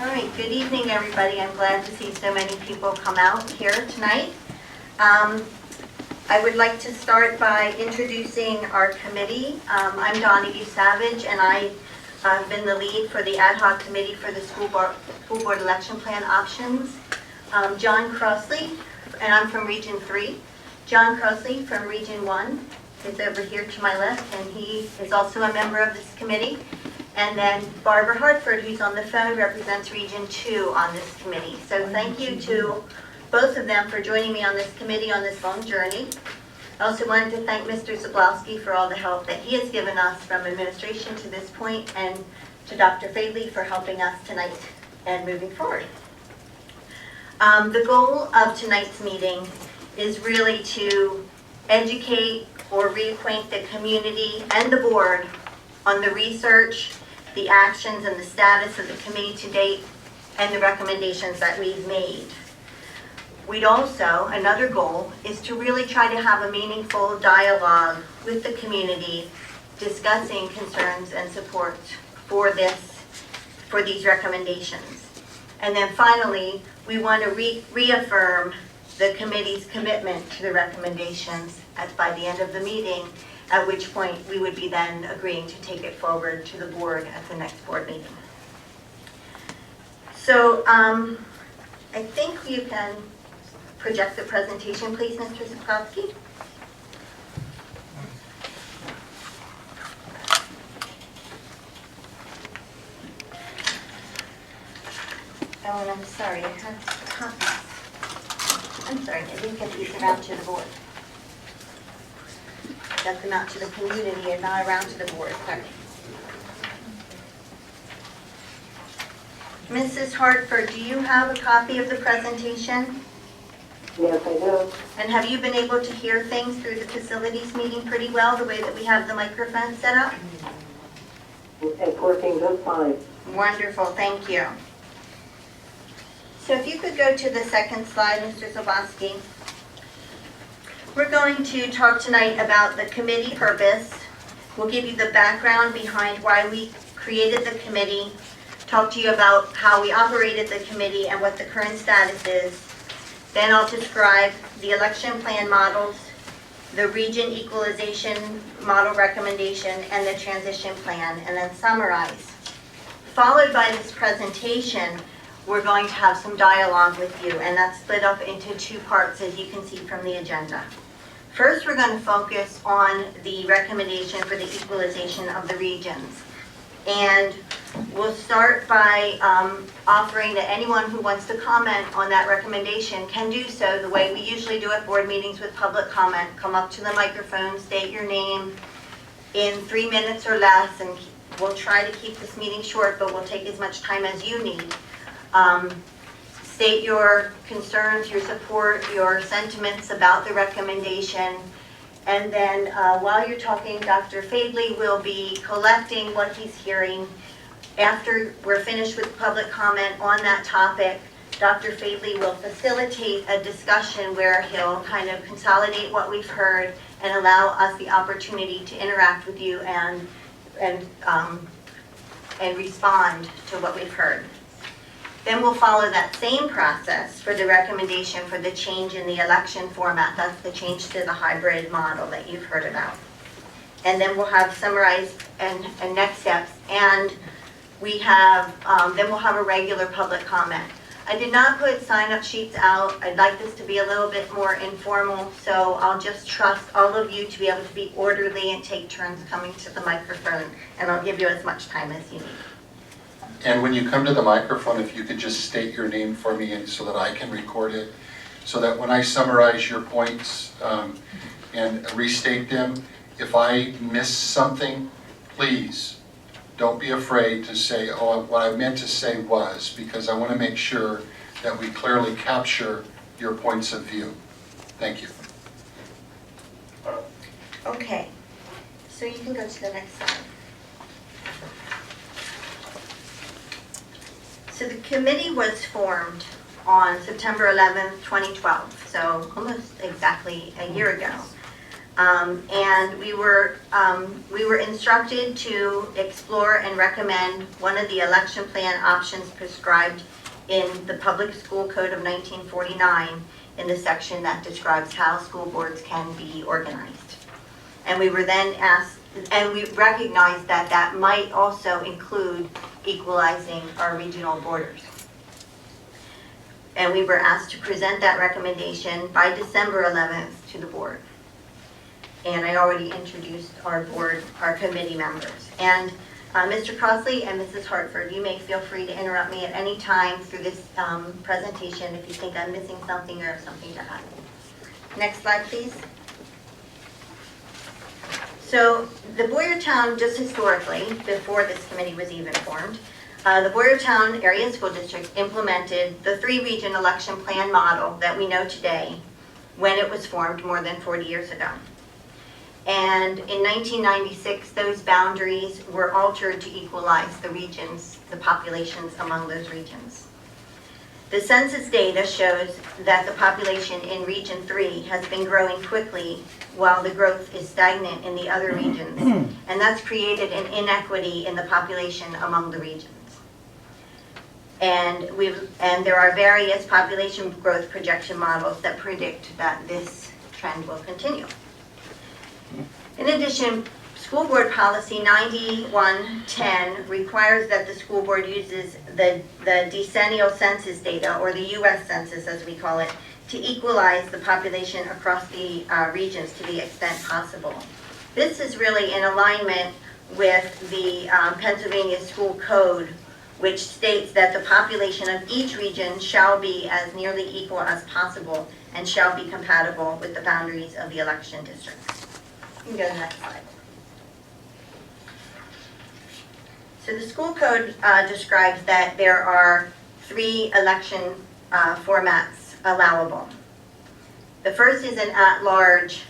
All right, good evening, everybody. I'm glad to see so many people come out here tonight. I would like to start by introducing our committee. I'm Donnie Savage, and I've been the lead for the ad hoc committee for the school board election plan options. John Crossley, and I'm from Region 3. John Crossley from Region 1 is over here to my left, and he is also a member of this committee. And then Barbara Hartford, who's on the phone, represents Region 2 on this committee. So thank you to both of them for joining me on this committee on this long journey. I also wanted to thank Mr. Zablowski for all the help that he has given us from administration to this point, and to Dr. Fadley for helping us tonight and moving forward. The goal of tonight's meeting is really to educate or reacquaint the community and the board on the research, the actions, and the status of the committee to date, and the recommendations that we've made. We'd also, another goal, is to really try to have a meaningful dialogue with the community, discussing concerns and support for these recommendations. And then finally, we want to reaffirm the committee's commitment to the recommendations by the end of the meeting, at which point we would be then agreeing to take it forward to the board at the next board meeting. So I think you can project the presentation, please, Mr. Zablowski. Oh, and I'm sorry, I have copies. I'm sorry, I didn't get these around to the board. Got them out to the community and not around to the board. Sorry. Mrs. Hartford, do you have a copy of the presentation? Yes, I do. And have you been able to hear things through the facilities meeting pretty well, the way that we have the microphone set up? It's working just fine. Wonderful, thank you. So if you could go to the second slide, Mr. Zablowski. We're going to talk tonight about the committee purpose. We'll give you the background behind why we created the committee, talk to you about how we operated the committee and what the current status is. Then I'll describe the election plan models, the region equalization model recommendation, and the transition plan, and then summarize. Followed by this presentation, we're going to have some dialogue with you, and that's split up into two parts, as you can see from the agenda. First, we're going to focus on the recommendation for the equalization of the regions. And we'll start by offering that anyone who wants to comment on that recommendation can do so the way we usually do at board meetings with public comment. Come up to the microphone, state your name in 3 minutes or less, and we'll try to keep this meeting short, but we'll take as much time as you need. State your concerns, your support, your sentiments about the recommendation. And then while you're talking, Dr. Fadley will be collecting what he's hearing. After we're finished with public comment on that topic, Dr. Fadley will facilitate a discussion where he'll kind of consolidate what we've heard and allow us the opportunity to interact with you and respond to what we've heard. Then we'll follow that same process for the recommendation for the change in the election format. That's the change to the hybrid model that you've heard about. And then we'll have summarized and next steps. And we have, then we'll have a regular public comment. I did not put sign-up sheets out. I'd like this to be a little bit more informal, so I'll just trust all of you to be able to be orderly and take turns coming to the microphone, and I'll give you as much time as you need. And when you come to the microphone, if you could just state your name for me and so that I can record it, so that when I summarize your points and restate them, if I miss something, please don't be afraid to say, oh, what I meant to say was, because I want to make sure that we clearly capture your points of view. Thank you. Okay, so you can go to the next slide. So the committee was formed on September 11th, 2012, so almost exactly a year ago. And we were instructed to explore and recommend one of the election plan options prescribed in the Public School Code of 1949 in the section that describes how school boards can be organized. And we were then asked, and we recognized that that might also include equalizing our regional borders. And we were asked to present that recommendation by December 11th to the board. And I already introduced our board, our committee members. And Mr. Crossley and Mrs. Hartford, you may feel free to interrupt me at any time through this presentation if you think I'm missing something or have something to add. Next slide, please. So the Boyertown, just historically, before this committee was even formed, the Boyertown Area School District implemented the 3-region election plan model that we know today when it was formed more than 40 years ago. And in 1996, those boundaries were altered to equalize the regions, the populations among those regions. The census data shows that the population in Region 3 has been growing quickly while the growth is stagnant in the other regions. And that's created an inequity in the population among the regions. And there are various population growth projection models that predict that this trend will continue. In addition, School Board Policy 9110 requires that the school board uses the decennial census data, or the U.S. Census as we call it, to equalize the population across the regions to the extent possible. This is really in alignment with the Pennsylvania School Code, which states that the population of each region shall be as nearly equal as possible and shall be compatible with the boundaries of the election districts. You can go to the next slide. So the school code describes that there are 3 election formats allowable. The first is an at-large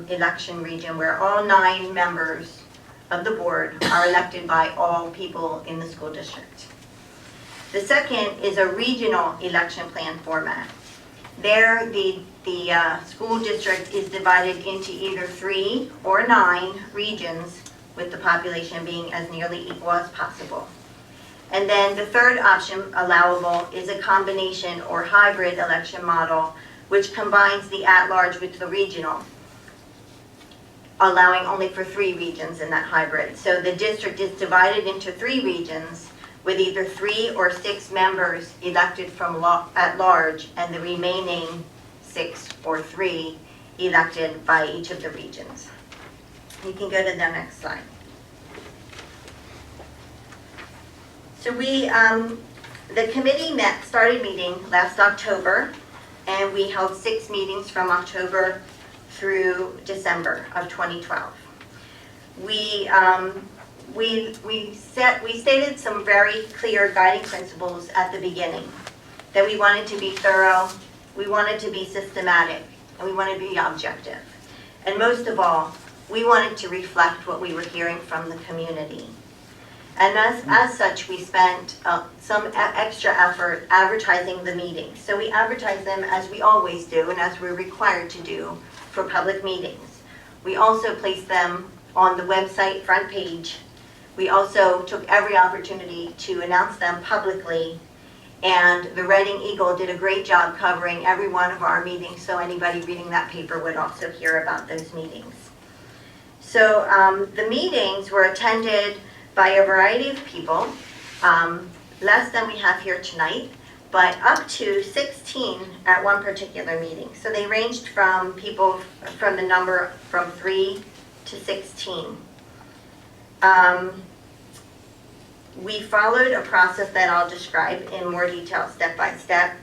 election region where all 9 members of the board are elected by all people in the school district. The second is a regional election plan format. There, the school district is divided into either 3 or 9 regions, with the population being as nearly equal as possible. And then the third option allowable is a combination or hybrid election model, which combines the at-large with the regional, allowing only for 3 regions in that hybrid. So the district is divided into 3 regions with either 3 or 6 members elected from at large, and the remaining 6 or 3 elected by each of the regions. You can go to the next slide. So the committee started meeting last October, and we held 6 meetings from October through December of 2012. We stated some very clear guiding principles at the beginning, that we wanted to be thorough, we wanted to be systematic, and we wanted to be objective. And most of all, we wanted to reflect what we were hearing from the community. And as such, we spent some extra effort advertising the meetings. So we advertise them as we always do and as we're required to do for public meetings. We also placed them on the website front page. We also took every opportunity to announce them publicly. And the Reading Eagle did a great job covering every one of our meetings, so anybody reading that paper would also hear about those meetings. So the meetings were attended by a variety of people, less than we have here tonight, but up to 16 at one particular meeting. So they ranged from people from the number from 3 to 16. We followed a process that I'll describe in more detail step by step,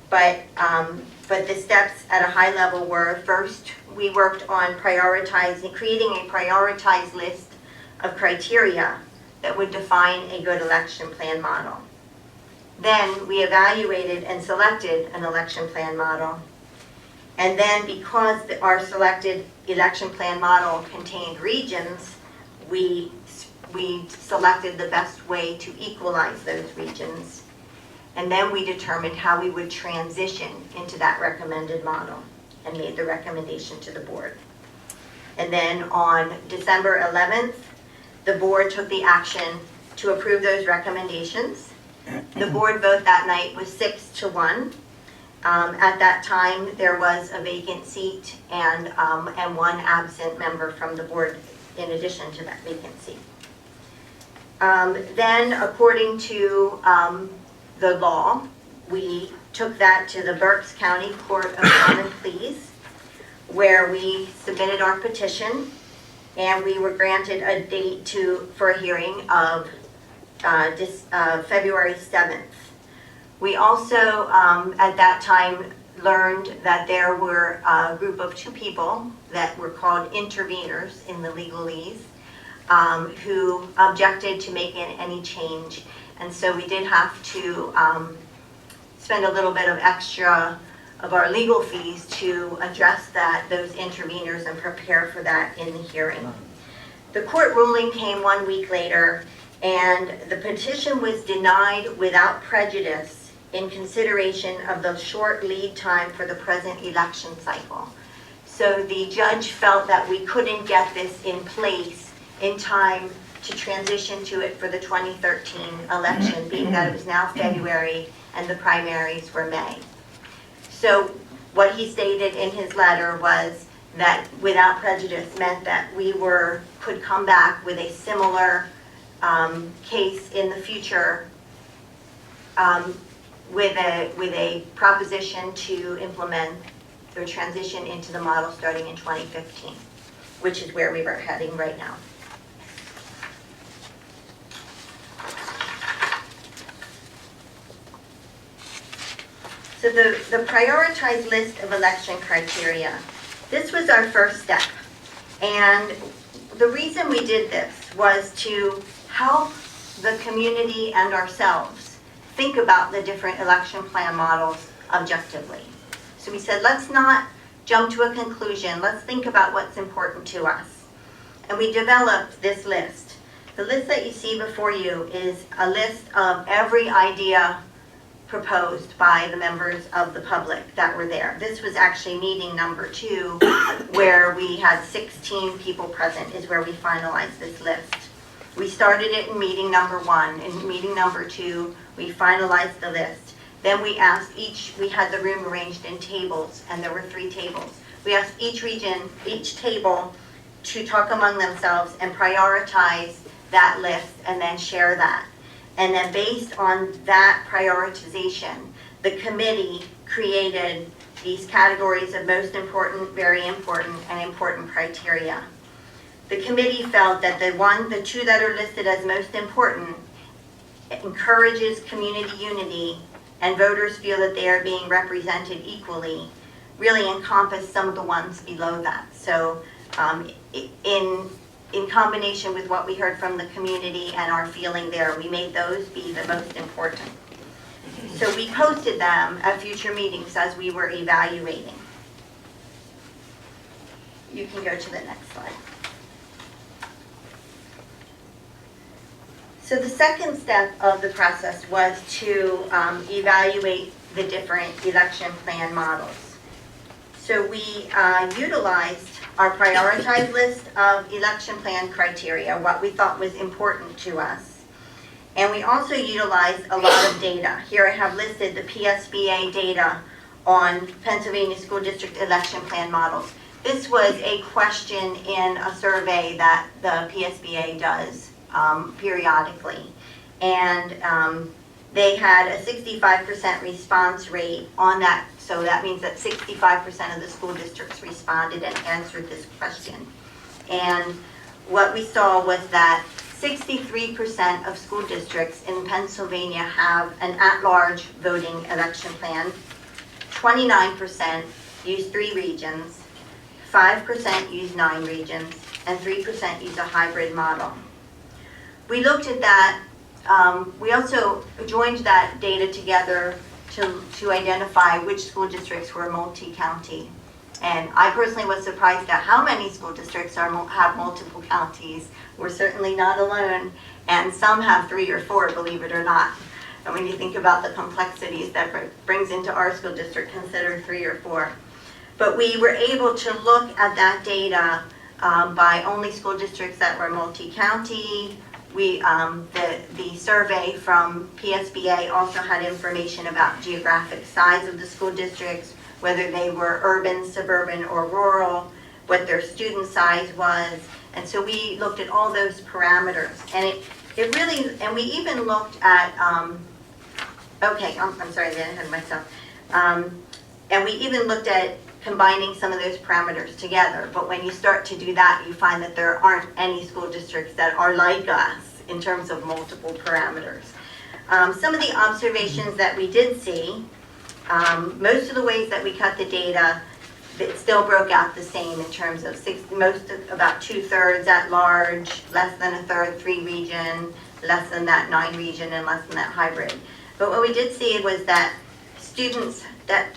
but the steps at a high level were: first, we worked on creating a prioritized list of criteria that would define a good election plan model. Then we evaluated and selected an election plan model. And then, because our selected election plan model contained regions, we selected the best way to equalize those regions. And then we determined how we would transition into that recommended model and made the recommendation to the board. And then on December 11th, the board took the action to approve those recommendations. The board vote that night was 6-1. At that time, there was a vacant seat and one absent member from the board in addition to that vacant seat. Then, according to the law, we took that to the Berks County Court of Common Pleas, where we submitted our petition, and we were granted a date for a hearing of February 7th. We also, at that time, learned that there were a group of 2 people that were called interveners in the legalese who objected to making any change. And so we did have to spend a little bit of extra of our legal fees to address those interveners and prepare for that in the hearing. The court ruling came 1 week later, and the petition was denied without prejudice in consideration of the short lead time for the present election cycle. So the judge felt that we couldn't get this in place in time to transition to it for the 2013 election, being that it was now February and the primaries were May. So what he stated in his letter was that without prejudice meant that we could come back with a similar case in the future with a proposition to implement or transition into the model starting in 2015, which is where we were heading right now. So the prioritized list of election criteria, this was our first step. And the reason we did this was to help the community and ourselves think about the different election plan models objectively. So we said, let's not jump to a conclusion. Let's think about what's important to us. And we developed this list. The list that you see before you is a list of every idea proposed by the members of the public that were there. This was actually meeting number 2, where we had 16 people present, is where we finalized this list. We started it in meeting number 1. In meeting number 2, we finalized the list. Then we asked we had the room arranged in tables, and there were 3 tables. We asked each table to talk among themselves and prioritize that list and then share that. And then based on that prioritization, the committee created these categories of most important, very important, and important criteria. The committee felt that the 2 that are listed as most important encourages community unity and voters feel that they are being represented equally, really encompass some of the ones below that. So in combination with what we heard from the community and our feeling there, we made those be the most important. So we posted them at future meetings as we were evaluating. You can go to the next slide. So the second step of the process was to evaluate the different election plan models. So we utilized our prioritized list of election plan criteria, what we thought was important to us. And we also utilized a lot of data. Here I have listed the PSBA data on Pennsylvania School District election plan models. This was a question in a survey that the PSBA does periodically. And they had a 65% response rate on that. So that means that 65% of the school districts responded and answered this question. And what we saw was that 63% of school districts in Pennsylvania have an at-large voting election plan. 29% use 3 regions, 5% use 9 regions, and 3% use a hybrid model. We looked at that. We also joined that data together to identify which school districts were multi-county. And I personally was surprised at how many school districts have multiple counties. We're certainly not alone, and some have 3 or 4, believe it or not. And when you think about the complexities that brings into our school district, consider 3 or 4. But we were able to look at that data by only school districts that were multi-county. The survey from PSBA also had information about geographic size of the school districts, whether they were urban, suburban, or rural, what their student size was. And so we looked at all those parameters. And it really, and we even looked at, okay, I'm sorry, I didn't have myself. And we even looked at combining some of those parameters together. But when you start to do that, you find that there aren't any school districts that are like us in terms of multiple parameters. Some of the observations that we did see, most of the ways that we cut the data, it still broke out the same in terms of about 2/3 at large, less than 1/3 3 region, less than that 9 region, and less than that hybrid. But what we did see was that students, that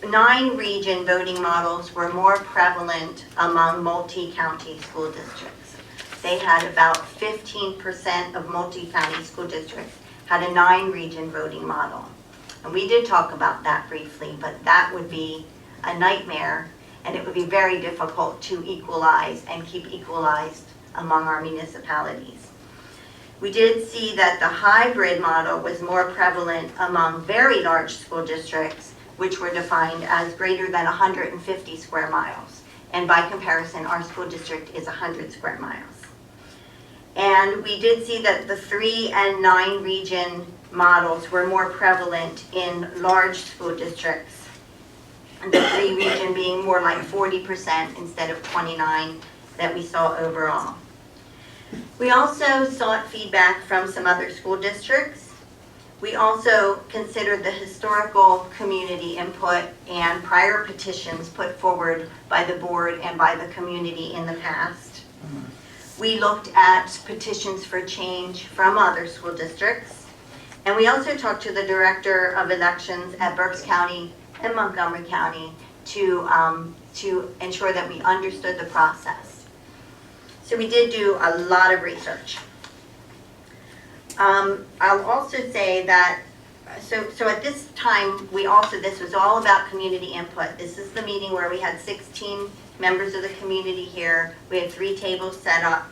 9 region voting models were more prevalent among multi-county school districts. They had about 15% of multi-county school districts had a 9 region voting model. And we did talk about that briefly, but that would be a nightmare, and it would be very difficult to equalize and keep equalized among our municipalities. We did see that the hybrid model was more prevalent among very large school districts, which were defined as greater than 150 square miles. And by comparison, our school district is 100 square miles. And we did see that the 3 and 9 region models were more prevalent in large school districts, and the 3 region being more like 40% instead of 29% that we saw overall. We also sought feedback from some other school districts. We also considered the historical community input and prior petitions put forward by the board and by the community in the past. We looked at petitions for change from other school districts. And we also talked to the director of elections at Berks County and Montgomery County to ensure that we understood the process. So we did do a lot of research. I'll also say that, so at this time, this was all about community input. This is the meeting where we had 16 members of the community here. We had 3 tables set up.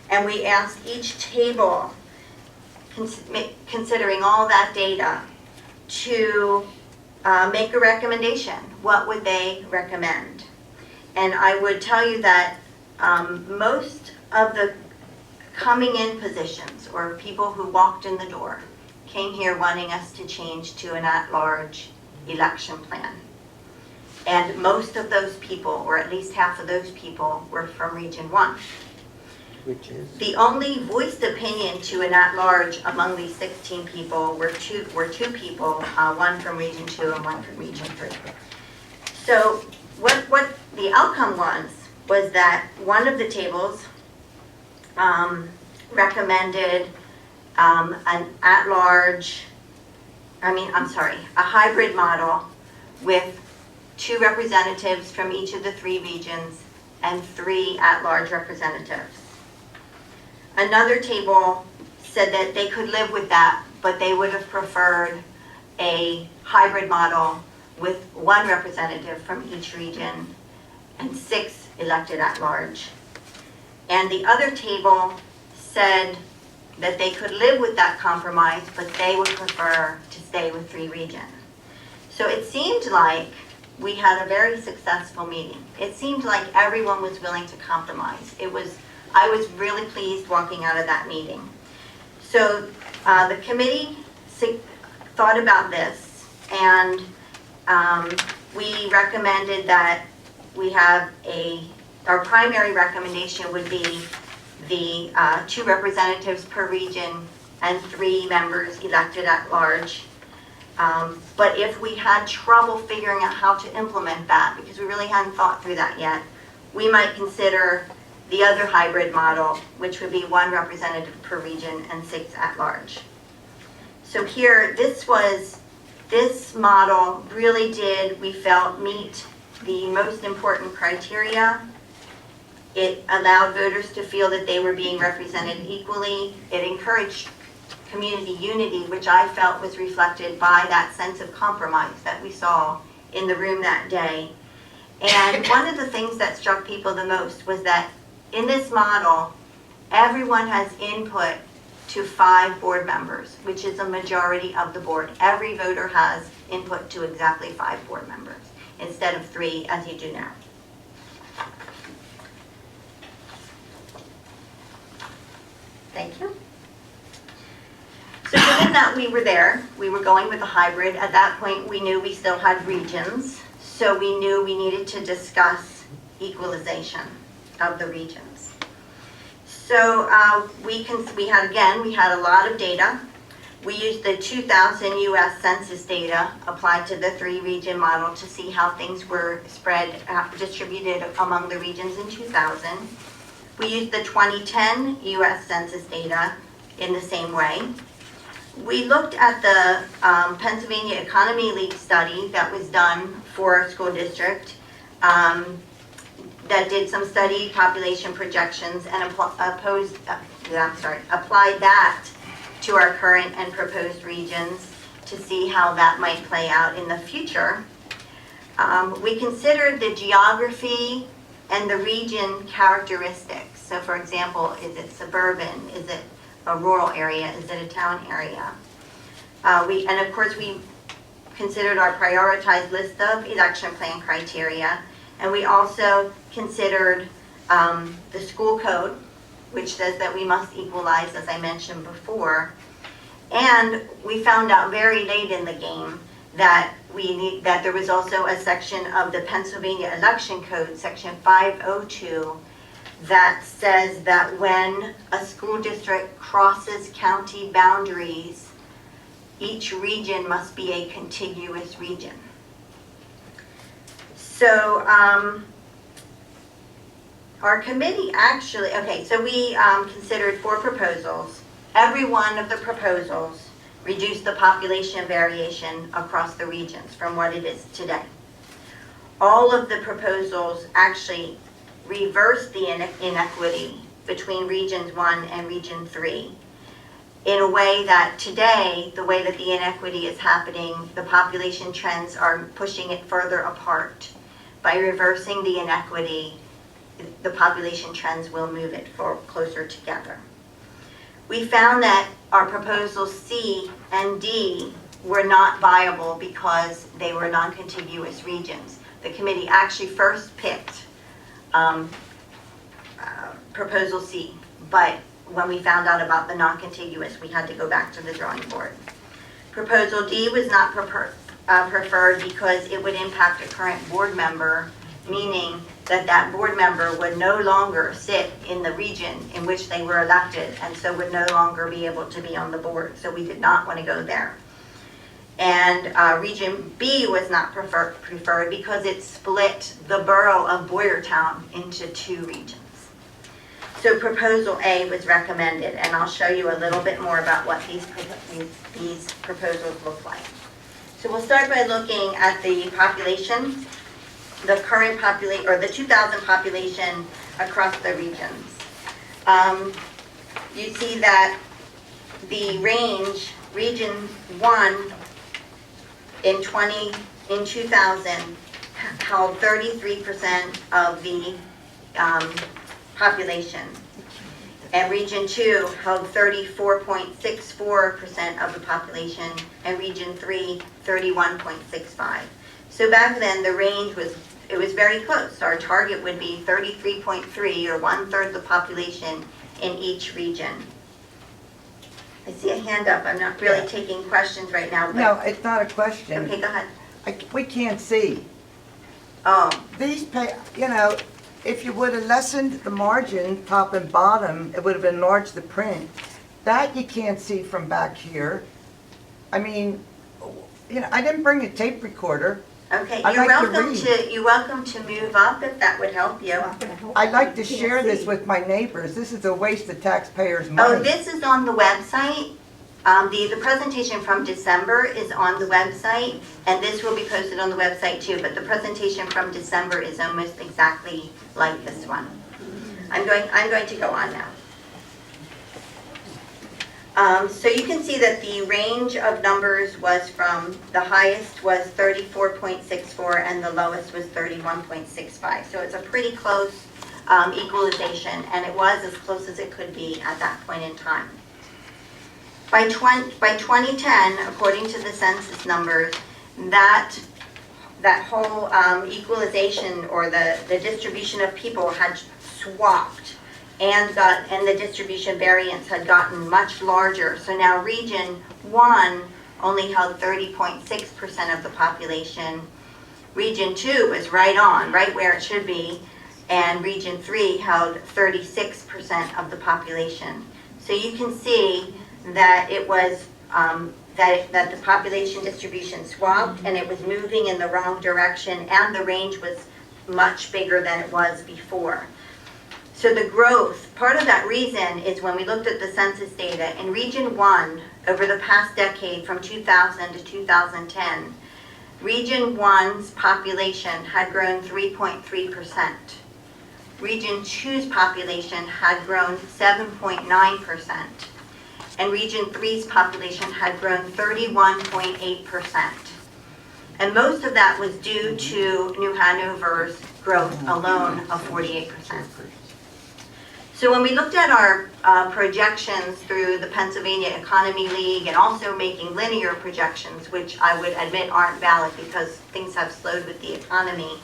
And we asked each table, considering all that data, to make a recommendation. What would they recommend? And I would tell you that most of the coming in positions, or people who walked in the door, came here wanting us to change to an at-large election plan. And most of those people, or at least half of those people, were from Region 1. Which is? The only voiced opinion to an at-large among these 16 people were two people, one from Region 2 and one from Region 3. So what the outcome was that one of the tables recommended an at-large, a hybrid model with 2 representatives from each of the 3 regions and 3 at-large representatives. Another table said that they could live with that, but they would have preferred a hybrid model with 1 representative from each region and 6 elected at large. And the other table said that they could live with that compromise, but they would prefer to stay with 3 regions. So it seemed like we had a very successful meeting. It seemed like everyone was willing to compromise. I was really pleased walking out of that meeting. So the committee thought about this, and we recommended that we have our primary recommendation would be the 2 representatives per region and 3 members elected at large. But if we had trouble figuring out how to implement that, because we really hadn't thought through that yet, we might consider the other hybrid model, which would be 1 representative per region and 6 at large. So here, this model really did, we felt, meet the most important criteria. It allowed voters to feel that they were being represented equally. It encouraged community unity, which I felt was reflected by that sense of compromise that we saw in the room that day. And one of the things that struck people the most was that in this model, everyone has input to 5 board members, which is a majority of the board. Every voter has input to exactly 5 board members, instead of 3 as you do now. Thank you. So given that we were there, we were going with a hybrid. At that point, we knew we still had regions, so we knew we needed to discuss equalization of the regions. So we had a lot of data. We used the 2000 U.S. Census data applied to the 3-region model to see how things were distributed among the regions in 2000. We used the 2010 U.S. Census data in the same way. We looked at the Pennsylvania Economy League study that was done for our school district that did some study population projections and applied that to our current and proposed regions to see how that might play out in the future. We considered the geography and the region characteristics. So for example, is it suburban? Is it a rural area? Is it a town area? And of course we considered our prioritized list of election plan criteria. And we also considered the school code, which says that we must equalize, as I mentioned before. And we found out very late in the game that there was also a section of the Pennsylvania Election Code, section 502, that says that when a school district crosses county boundaries, each region must be a contiguous region. So our committee actually, so we considered 4 proposals. Every one of the proposals reduced the population variation across the regions from what it is today. All of the proposals actually reversed the inequity between regions 1 and region 3 in a way that today, the way that the inequity is happening, the population trends are pushing it further apart. By reversing the inequity, the population trends will move it closer together. We found that our proposals C and D were not viable because they were non-contiguous regions. The committee actually first picked proposal C, but when we found out about the non-contiguous, we had to go back to the drawing board. Proposal D was not preferred because it would impact a current board member, meaning that board member would no longer sit in the region in which they were elected, and so would no longer be able to be on the board. So we did not want to go there. And region B was not preferred because it split the borough of Boyertown into 2 regions. So proposal A was recommended, and I'll show you a little bit more about what these proposals look like. So we'll start by looking at the population, the current population, or the 2000 population across the regions. You see that the range, region 1 in 2000 held 33% of the population, and region 2 held 34.64% of the population, and region 3 31.65. So back then the range was very close. Our target would be 33.3, or 1/3 of the population in each region. I see a hand up. I'm not really taking questions right now. But... No, it's not a question. Okay, go ahead. We can't see. Oh. These if you would have lessened the margin, top and bottom, it would have enlarged the print. That you can't see from back here. I mean, I didn't bring a tape recorder. Okay, You're welcome to move up if that would help you. I'd like to share this with my neighbors. This is a waste of taxpayers' money. Oh, this is on the website. The presentation from December is on the website, and this will be posted on the website too, but the presentation from December is almost exactly like this one. I'm going to go on now. So you can see that the range of numbers was from, the highest was 34.64 and the lowest was 31.65. So it's a pretty close equalization, and it was as close as it could be at that point in time. By 2010, according to the census numbers, that whole equalization, or the distribution of people, had swapped, and the distribution variance had gotten much larger. So now Region 1 only held 30.6% of the population. Region 2 was right on, right where it should be, and Region 3 held 36% of the population. So you can see that it was that the population distribution swapped, and it was moving in the wrong direction, and the range was much bigger than it was before. So the growth, part of that reason is when we looked at the census data, in Region 1, over the past decade from 2000 to 2010, Region 1's population had grown 3.3%. Region 2's population had grown 7.9%. And Region 3's population had grown 31.8%. And most of that was due to New Hanover's growth alone of 48%. So when we looked at our projections through the Pennsylvania Economy League, and also making linear projections, which I would admit aren't valid because things have slowed with the economy,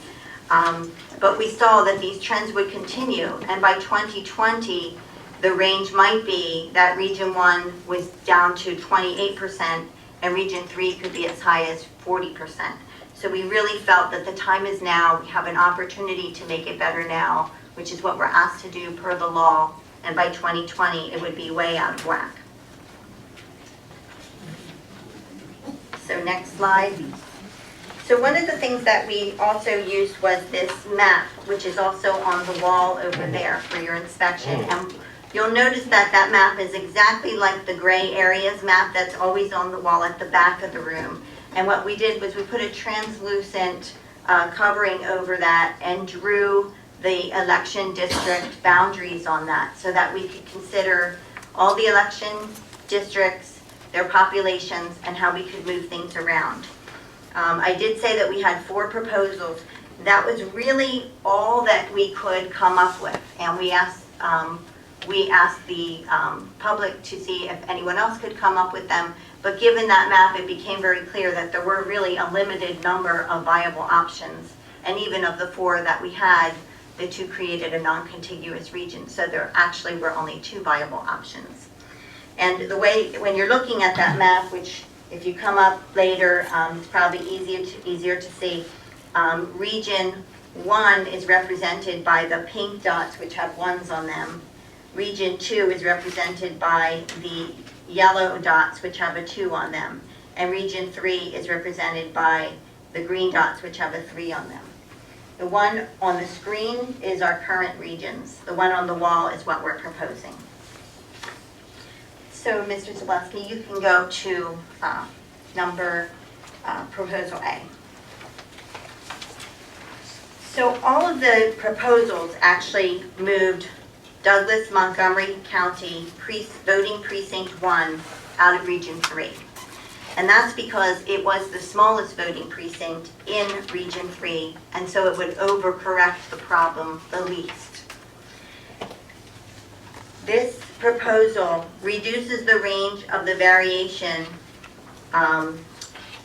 but we saw that these trends would continue, and by 2020, the range might be that Region 1 was down to 28%, and Region 3 could be as high as 40%. So we really felt that the time is now. We have an opportunity to make it better now, which is what we're asked to do per the law, and by 2020, it would be way out of whack. So next slide. So one of the things that we also used was this map, which is also on the wall over there for your inspection. And you'll notice that that map is exactly like the gray areas map that's always on the wall at the back of the room. And what we did was we put a translucent covering over that and drew the election district boundaries on that, so that we could consider all the election districts, their populations, and how we could move things around. I did say that we had 4 proposals. That was really all that we could come up with, and we asked the public to see if anyone else could come up with them. But given that map, it became very clear that there were really a limited number of viable options, and even of the 4 that we had, the 2 created a non-contiguous region, so there actually were only 2 viable options. And the way, when you're looking at that map, which if you come up later, it's probably easier to see, Region 1 is represented by the pink dots, which have 1s on them. Region 2 is represented by the yellow dots, which have a 2 on them. And Region 3 is represented by the green dots, which have a 3 on them. The one on the screen is our current regions. The one on the wall is what we're proposing. So, Mr. Zableski, you can go to Proposal A. So all of the proposals actually moved Douglas Montgomery County voting precinct 1 out of Region 3. And that's because it was the smallest voting precinct in Region 3, and so it would overcorrect the problem the least. This proposal reduces the range of the variation.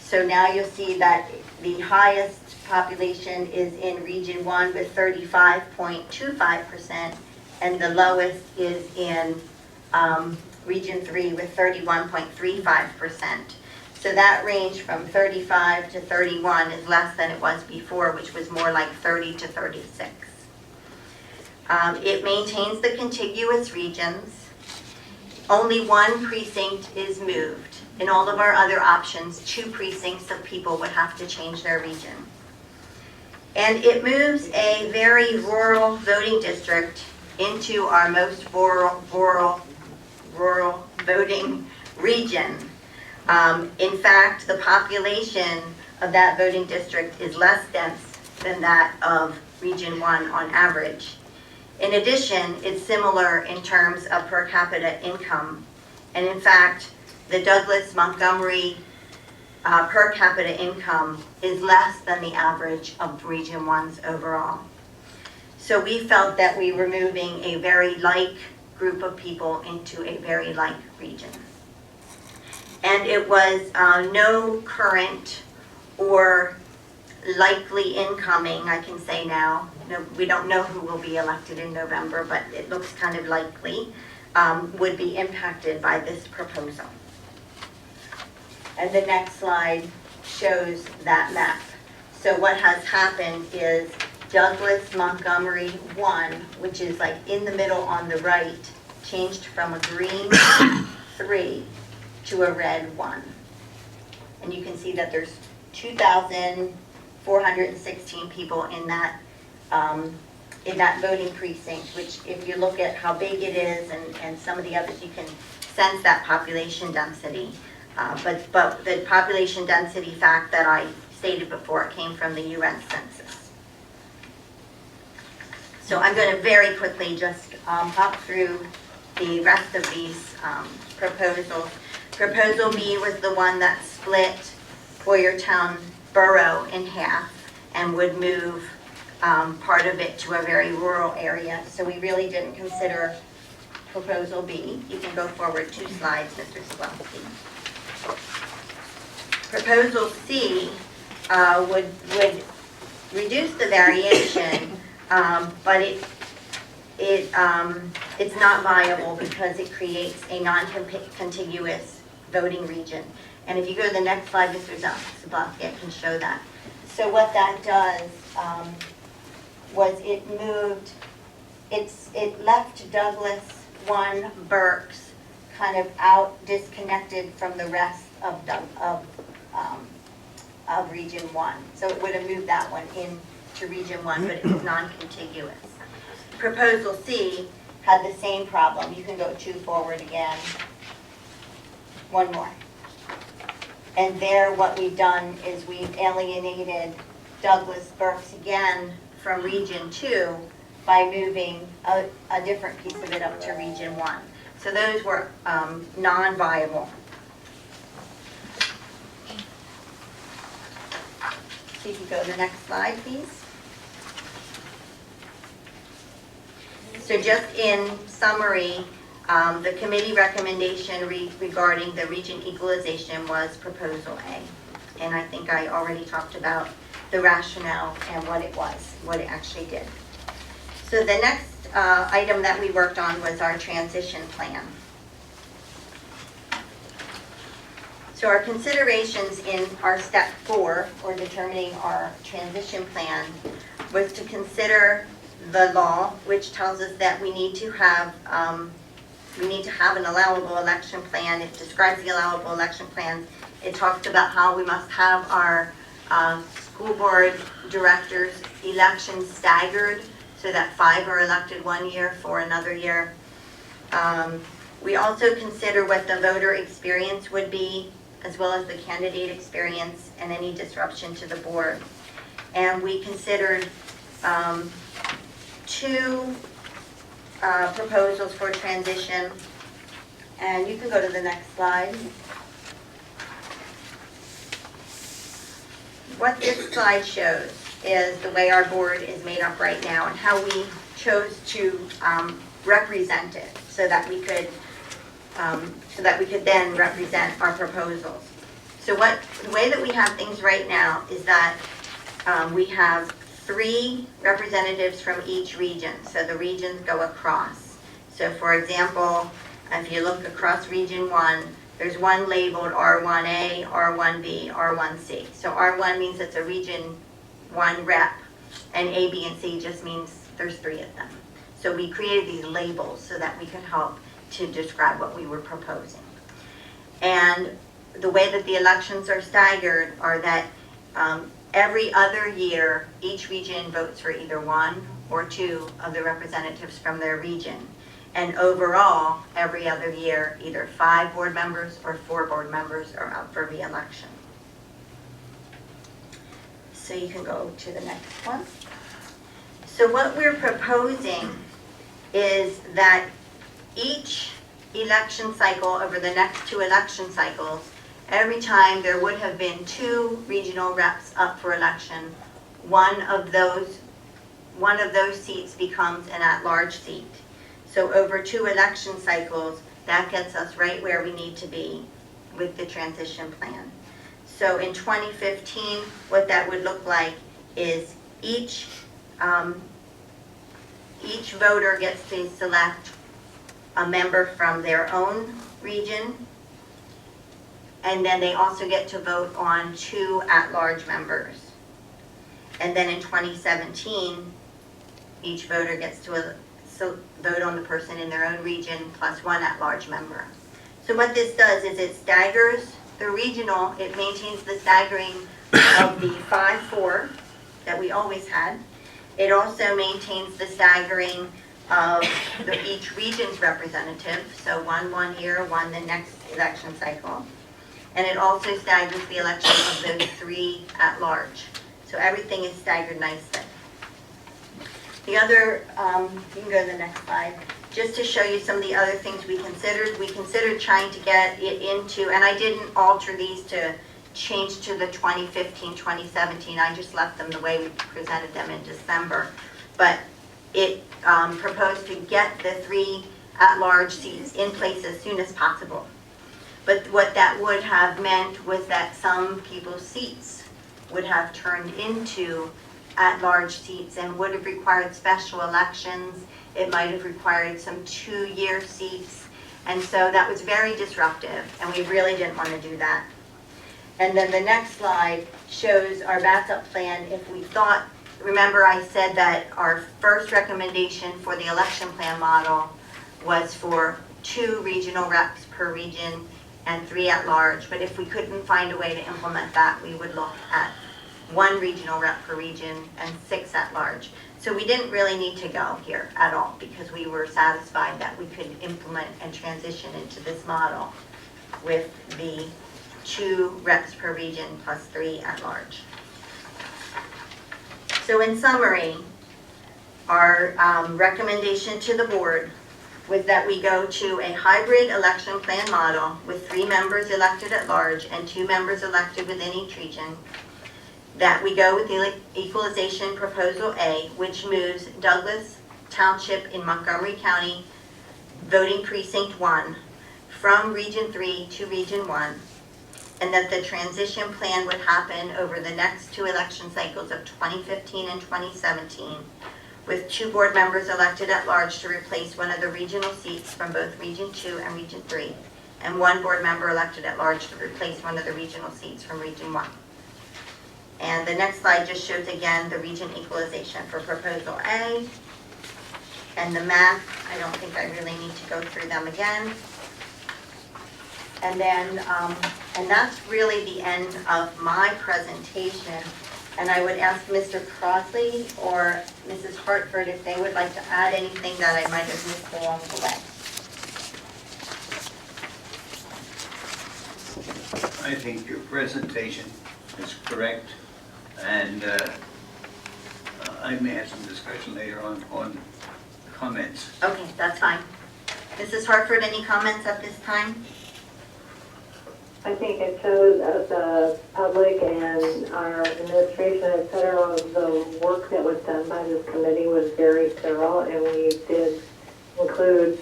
So now you'll see that the highest population is in Region 1 with 35.25%, and the lowest is in Region 3 with 31.35%. So that range from 35 to 31 is less than it was before, which was more like 30 to 36. It maintains the contiguous regions. Only 1 precinct is moved. In all of our other options, 2 precincts of people would have to change their region. And it moves a very rural voting district into our most rural voting region. In fact, the population of that voting district is less dense than that of Region 1 on average. In addition, it's similar in terms of per capita income, And in fact, the Douglas-Montgomery per capita income is less than the average of Region 1's overall. So we felt that we were moving a very like group of people into a very like region. And it was no current or likely incoming, I can say now. No, we don't know who will be elected in November, but it looks kind of likely, would be impacted by this proposal. And the next slide shows that map. So what has happened is Douglas Montgomery 1, which is like in the middle on the right, changed from a green 3 to a red 1. And you can see that there's 2,416 people in that voting precinct, which if you look at how big it is and some of the others, you can sense that population density. But the population density fact that I stated before came from the U.S. Census. So I'm going to very quickly just hop through the rest of these proposals. Proposal B was the one that split Boyertown Borough in half and would move part of it to a very rural area. So we really didn't consider Proposal B. You can go forward 2 slides, Mr. Swelsky. Proposal C would reduce the variation, but it's not viable because it creates a non-contiguous voting region. And if you go to the next slide, Mr. Zablocki can show that. So what that does was it left Douglas 1 Berks kind of out, disconnected from the rest of Region 1. So it would have moved that one into Region 1, but it was non-contiguous. Proposal C had the same problem. You can go 2 forward again. 1 more. And there what we've done is we've alienated Douglas Berks again from Region 2 by moving a different piece of it up to Region 1. So those were non-viable. So you can go to the next slide, please. So just in summary, the committee recommendation regarding the region equalization was Proposal A. And I think I already talked about the rationale and what it was, what it actually did. So the next item that we worked on was our transition plan. So our considerations in our step 4, or determining our transition plan, was to consider the law, which tells us that we need to have an allowable election plan. It describes the allowable election plans. It talks about how we must have our school board directors' elections staggered so that 5 are elected 1 year, 4 another year. We also consider what the voter experience would be, as well as the candidate experience and any disruption to the board. And we considered 2 proposals for transition. And you can go to the next slide. What this slide shows is the way our board is made up right now and how we chose to represent it so that we could then represent our proposals. So the way that we have things right now is that we have 3 representatives from each region. So the regions go across. So for example, if you look across Region 1, there's 1 labeled R1A, R1B, R1C. So R1 means it's a Region 1 rep, and A, B, and C just means there's 3 of them. So we created these labels so that we could help to describe what we were proposing. And the way that the elections are staggered are that every other year, each region votes for either 1 or 2 of the representatives from their region. And overall, every other year, either 5 board members or 4 board members are up for re-election. So you can go to the next one. So what we're proposing is that each election cycle, over the next 2 election cycles, every time there would have been 2 regional reps up for election, one of those seats becomes an at-large seat. So over 2 election cycles, that gets us right where we need to be with the transition plan. So in 2015, what that would look like is each voter gets to select a member from their own region, and then they also get to vote on 2 at-large members. And then in 2017, each voter gets to vote on the person in their own region plus 1 at-large member. So what this does is it staggers the regional, it maintains the staggering of the 5-4 that we always had. It also maintains the staggering of each region's representative, so 1 year, 1 the next election cycle. And it also staggers the election of those 3 at large. So everything is staggered nicely. The other, you can go to the next slide, just to show you some of the other things we considered trying to get it into, and I didn't alter these to change to the 2015, 2017, I just left them the way we presented them in December. But it proposed to get the 3 at-large seats in place as soon as possible. But what that would have meant was that some people's seats would have turned into at-large seats and would have required special elections. It might have required some 2-year seats. And so that was very disruptive, and we really didn't want to do that. And then the next slide shows our backup plan if we thought, remember I said that our first recommendation for the election plan model was for 2 regional reps per region and 3 at large. But if we couldn't find a way to implement that, we would look at 1 regional rep per region and 6 at large. So we didn't really need to go here at all because we were satisfied that we could implement and transition into this model with the 2 reps per region plus 3 at large. So in summary, our recommendation to the board was that we go to a hybrid election plan model with 3 members elected at large and 2 members elected within each region. That we go with the Equalization Proposal A, which moves Douglas Township in Montgomery County, voting precinct 1, from Region 3 to Region 1, and that the transition plan would happen over the next 2 election cycles of 2015 and 2017, with 2 board members elected at large to replace one of the regional seats from both Region 2 and Region 3, and 1 board member elected at large to replace one of the regional seats from Region 1. And the next slide just shows again the region equalization for Proposal A. And the math, I don't think I really need to go through them again. And then, and that's really the end of my presentation. And I would ask Mr. Crossley or Mrs. Hartford if they would like to add anything that I might have missed along the way. I think your presentation is correct, and I may have some discussion later on comments. Okay, that's fine. Mrs. Hartford, any comments at this time? I think it shows the public and our administration, et cetera, the work that was done by this committee was very thorough, and we did include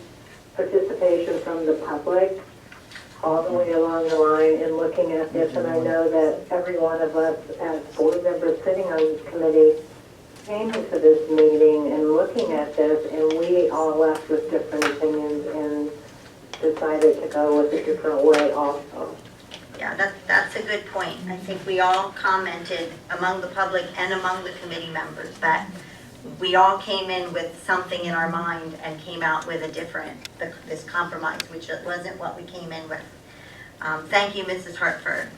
participation from the public all the way along the line in looking at this. And I know that every one of us as board members sitting on this committee came into this meeting and looking at this, and we all left with different opinions and decided to go with a different way also. Yeah, that's a good point. I think we all commented among the public and among the committee members that we all came in with something in our mind and came out with a different, this compromise, which wasn't what we came in with. Thank you, Mrs. Hartford.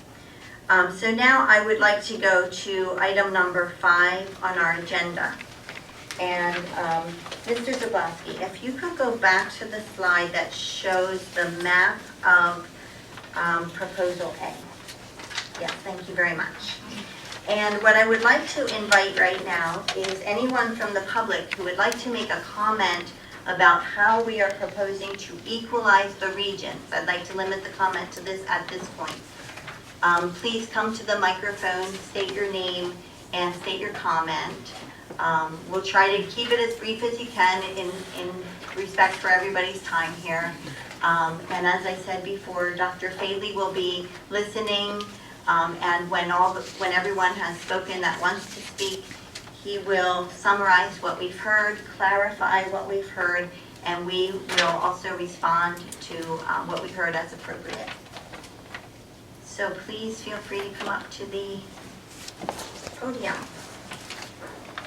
So now I would like to go to item number 5 on our agenda. And Mr. Zabowski, if you could go back to the slide that shows the map of Proposal A. Yes, thank you very much. And what I would like to invite right now is anyone from the public who would like to make a comment about how we are proposing to equalize the regions. I'd like to limit the comment to this at this point. Please come to the microphone, state your name, and state your comment. We'll try to keep it as brief as you can in respect for everybody's time here. And as I said before, Dr. Faley will be listening, and when everyone has spoken that wants to speak, he will summarize what we've heard, clarify what we've heard, and we will also respond to what we heard as appropriate. So please feel free to come up to the podium.